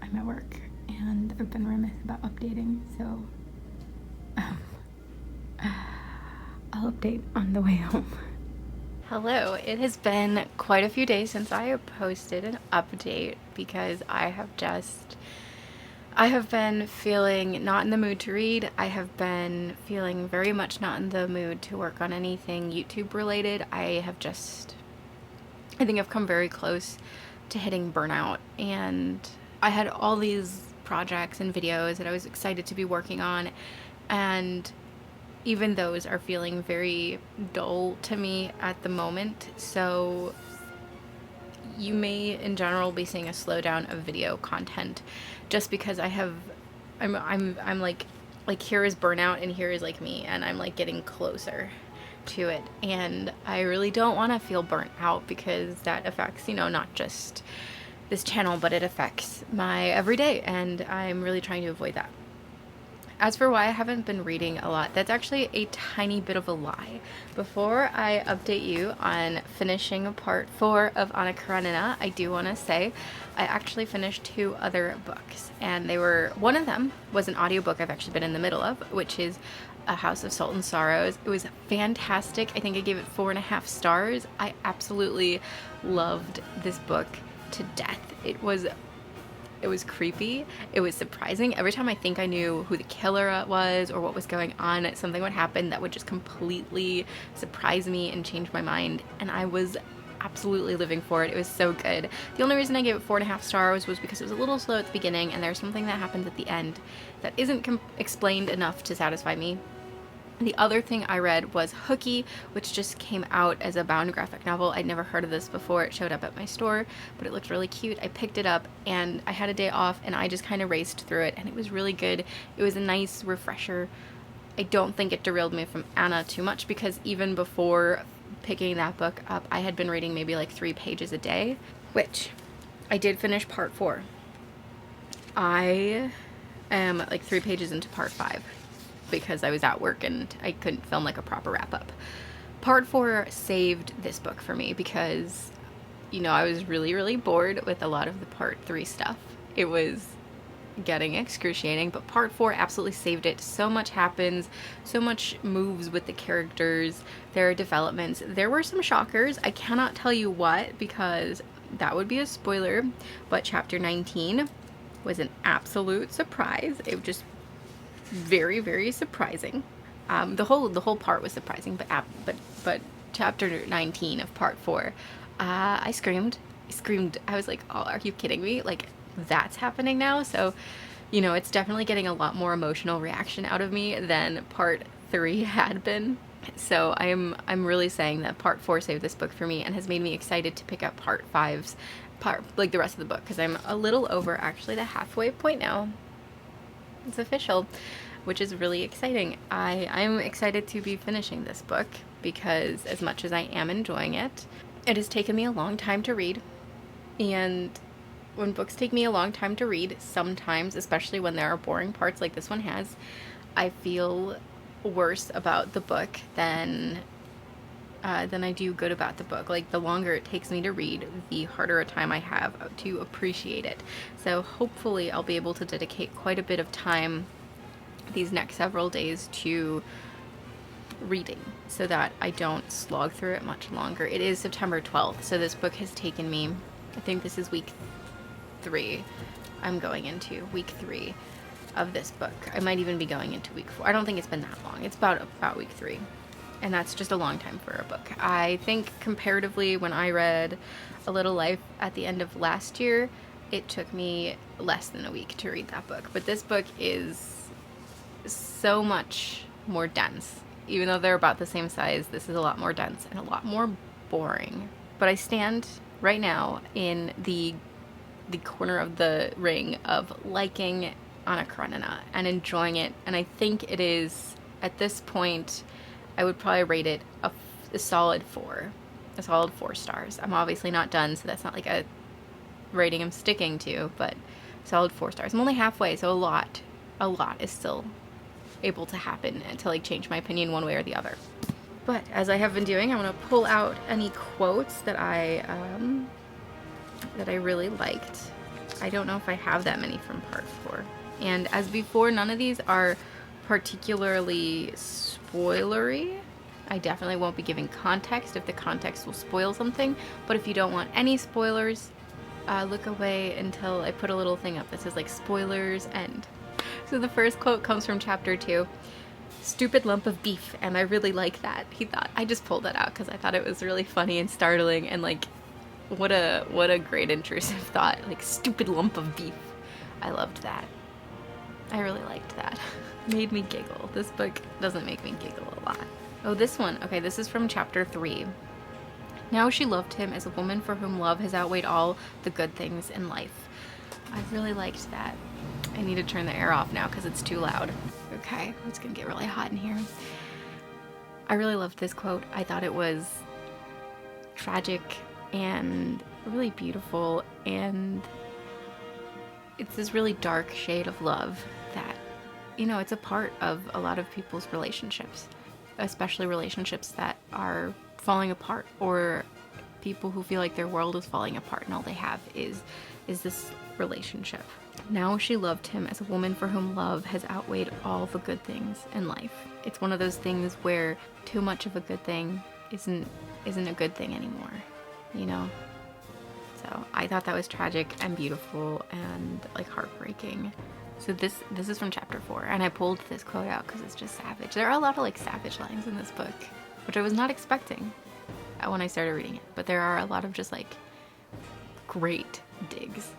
I'm at work and I've been remiss about updating, so I'll update on the way home. Hello, it has been quite a few days since I posted an update because I have been feeling not in the mood to read. I have been feeling very much not in the mood to work on anything YouTube related. I think I've come very close to hitting burnout, and I had all these projects and videos that I was excited to be working on, and even those are feeling very dull to me at the moment. So you may in general be seeing a slowdown of video content just because I'm like here is burnout and here is like me, and I'm like getting closer to it, and I really don't want to feel burnt out because that affects, not just this channel, but it affects my everyday, and I'm really trying to avoid that. As for why I haven't been reading a lot, that's actually a tiny bit of a lie. Before I update you on finishing part 4 of Karenina, I do want to say I actually finished 2 other books, and one of them was an audiobook I've actually been in the middle of, which is A House of Salt and Sorrows. It was fantastic. I think I gave it 4.5 stars. I absolutely loved this book to death. It was creepy. It was surprising. Every time I think I knew who the killer was or what was going on, something would happen that would just completely surprise me and change my mind. And I was absolutely living for it. It was so good. The only reason I gave it 4.5 stars was because it was a little slow at the beginning, and there's something that happens at the end that isn't explained enough to satisfy me. The other thing I read was Hooky, which just came out as a bound graphic novel. I'd never heard of this before. It showed up at my store, but it looked really cute. I picked it up, and I had a day off, and I just kind of raced through it, and it was really good. It was a nice refresher. I don't think it derailed me from Anna too much, because even before picking that book up, I had been reading maybe like 3 pages a day, which I did finish part 4. I am like 3 pages into part 5. Because I was at work and I couldn't film like a proper wrap up. Part 4 saved this book for me because, I was really, really bored with a lot of the part 3 stuff. It was getting excruciating, but part 4 absolutely saved it. So much happens, so much moves with the characters, there are developments. There were some shockers. I cannot tell you what because that would be a spoiler, but chapter 19 was an absolute surprise. It just very, very surprising. The whole part was surprising, but chapter 19 of part 4, I screamed. I was like, oh, are you kidding me? Like, that's happening now? So, it's definitely getting a lot more emotional reaction out of me than part 3 had been. So I'm really saying that part 4 saved this book for me and has made me excited to pick up part 5's like the rest of the book, because I'm a little over actually the halfway point now. It's official, which is really exciting. I'm excited to be finishing this book because as much as I am enjoying it, it has taken me a long time to read. And when books take me a long time to read, sometimes, especially when there are boring parts like this one has, I feel worse about the book than I do good about the book. Like, the longer it takes me to read, the harder a time I have to appreciate it. So hopefully I'll be able to dedicate quite a bit of time these next several days to reading so that I don't slog through it much longer. It is September 12th, so this book has taken me, I think this is week 3. I'm going into week 3 of this book. I might even be going into week 4. I don't think it's been that long. It's about week 3. And that's just a long time for a book. I think comparatively, when I read A Little Life at the end of last year, it took me less than a week to read that book. But this book is so much more dense. Even though they're about the same size, this is a lot more dense and a lot more boring. But I stand right now in the corner of the ring of liking Anna Karenina and enjoying it. And I think it is, at this point, I would probably rate it a solid 4. A solid 4 stars. I'm obviously not done, so that's not like a rating I'm sticking to, but solid 4 stars. I'm only halfway, so a lot is still able to happen to like change my opinion one way or the other. But as I have been doing, I want to pull out any quotes that I really liked. I don't know if I have that many from part 4. And as before, none of these are particularly spoilery. I definitely won't be giving context if the context will spoil something, but if you don't want any spoilers, look away until I put a little thing up that says like spoilers end. So the first quote comes from chapter 2. Stupid lump of beef, and I really like that. I just pulled that out because I thought it was really funny and startling, and like, what a great intrusive thought. Like, stupid lump of beef. I loved that. I really liked that. Made me giggle. This book doesn't make me giggle a lot. Oh, this one. Okay, this is from chapter 3. Now she loved him as a woman for whom love has outweighed all the good things in life. I really liked that. I need to turn the air off now because it's too loud. Okay, it's gonna get really hot in here. I really loved this quote. I thought it was tragic and really beautiful, and it's this really dark shade of love that, it's a part of a lot of people's relationships, especially relationships that are falling apart, or people who feel like their world is falling apart and all they have is this relationship. Now she loved him as a woman for whom love has outweighed all the good things in life. It's one of those things where too much of a good thing isn't a good thing anymore, So I thought that was tragic and beautiful and like heartbreaking. So this is from chapter 4, and I pulled this quote out because it's just savage. There are a lot of like savage lines in this book, which I was not expecting when I started reading it, but there are a lot of just like great digs.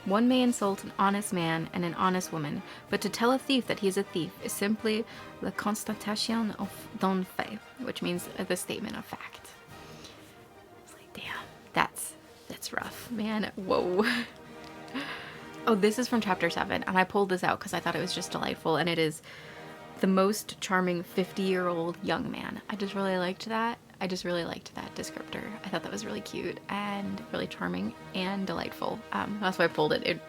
One may insult an honest man and an honest woman, but to tell a thief that he is a thief is simply la constatation d'un fait, which means the statement of fact. It's like, damn, that's rough, man. Whoa. Oh, this is from chapter 7, and I pulled this out because I thought it was just delightful, and it is the most charming 50-year-old young man. I just really liked that. I just really liked that descriptor. I thought that was really cute and really charming and delightful. That's why I pulled it.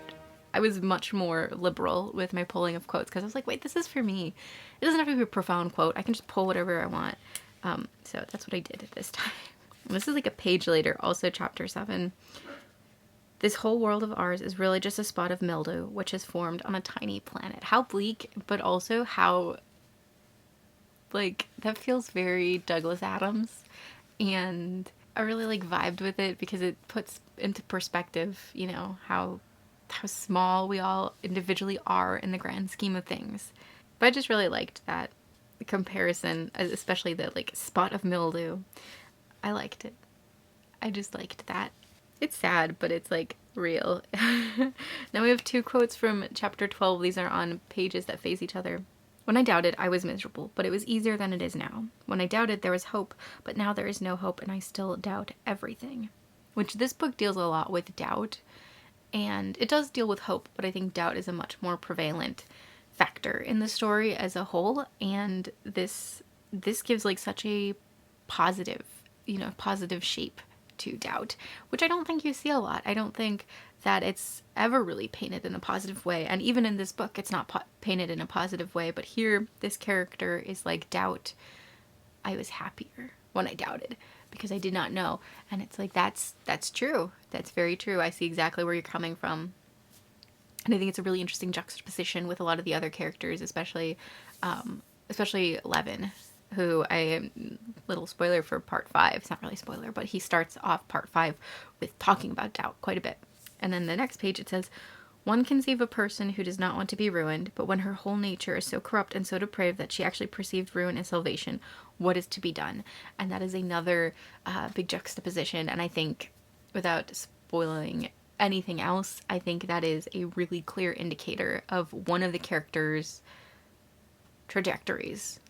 I was much more liberal with my pulling of quotes because I was like, wait, this is for me. It doesn't have to be a profound quote. I can just pull whatever I want. So that's what I did this time. And this is like a page later, also chapter 7. This whole world of ours is really just a spot of mildew which has formed on a tiny planet. How bleak, but also how, like, that feels very Douglas Adams, and I really like vibed with it because it puts into perspective, how small we all individually are in the grand scheme of things. But I just really liked that comparison, especially the like spot of mildew. I liked it. I just liked that. It's sad, but it's like real. Now we have 2 quotes from chapter 12. These are on pages that face each other. When I doubted, I was miserable, but it was easier than it is now. When I doubted, there was hope, but now there is no hope, and I still doubt everything. Which this book deals a lot with doubt, and it does deal with hope, but I think doubt is a much more prevalent factor in the story as a whole, and this gives like such a positive, positive shape to doubt, which I don't think you see a lot. I don't think that it's ever really painted in a positive way, and even in this book it's not painted in a positive way, but here this character is like, doubt, I was happier when I doubted because I did not know. And it's like, that's true. That's very true. I see exactly where you're coming from. And I think it's a really interesting juxtaposition with a lot of the other characters, especially Levin, who little spoiler for part 5, it's not really a spoiler, but he starts off part 5 with talking about doubt quite a bit. And then the next page it says, one conceive a person who does not want to be ruined, but when her whole nature is so corrupt and so depraved that she actually perceived ruin as salvation, what is to be done? And that is another big juxtaposition, and I think, without spoiling anything else, I think that is a really clear indicator of one of the characters' trajectories,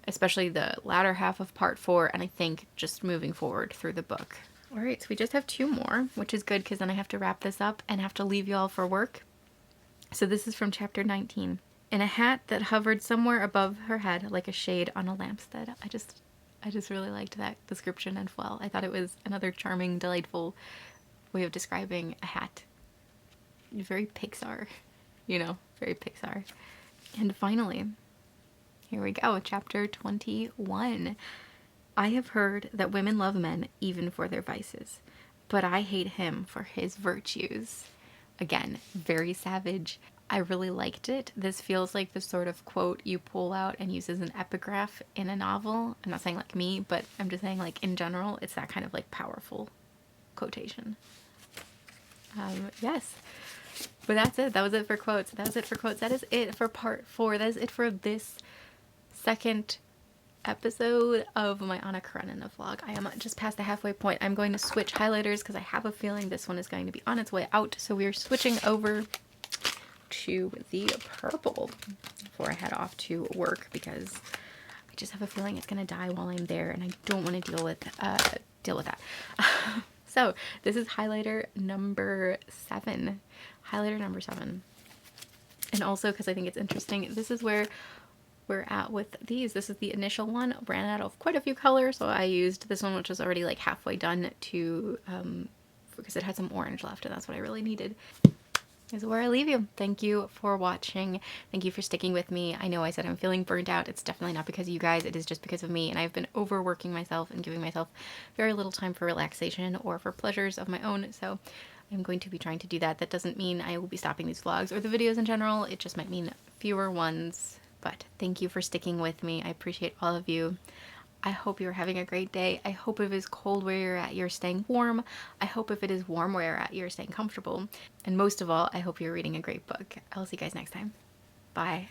especially the latter half of part 4, and I think just moving forward through the book. All right, so we just have 2 more, which is good because then I have to wrap this up and have to leave you all for work. So this is from chapter 19. In a hat that hovered somewhere above her head like a shade on a lampstand. I just really liked that description as well. I thought it was another charming, delightful way of describing a hat. Very Pixar, very Pixar. And finally, here we go, chapter 21. I have heard that women love men even for their vices, but I hate him for his virtues. Again, very savage. I really liked it. This feels like the sort of quote you pull out and use as an epigraph in a novel. I'm not saying like me, but I'm just saying like in general, it's that kind of like powerful quotation. Yes. But that's it. That was it for quotes. That was it for quotes. That is it for part 4. That is it for this second episode of my Anna Karenina vlog. I am just past the halfway point. I'm going to switch highlighters because I have a feeling this one is going to be on its way out. So we are switching over to the purple before I head off to work because I just have a feeling it's going to die while I'm there and I don't want to deal with that. So this is highlighter number 7. Highlighter number 7. And also because I think it's interesting, this is where we're at with these. This is the initial one. Ran out of quite a few colors, so I used this one, which was already like halfway done, to because it had some orange left, and that's what I really needed. This is where I leave you. Thank you for watching. Thank you for sticking with me. I know I said I'm feeling burnt out. It's definitely not because of you guys. It is just because of me, and I've been overworking myself and giving myself very little time for relaxation or for pleasures of my own, so I'm going to be trying to do that. That doesn't mean I will be stopping these vlogs or the videos in general. It just might mean fewer ones. But thank you for sticking with me. I appreciate all of you. I hope you're having a great day. I hope if it is cold where you're at, you're staying warm. I hope if it is warm where you're at, you're staying comfortable. And most of all, I hope you're reading a great book. I'll see you guys next time. Bye.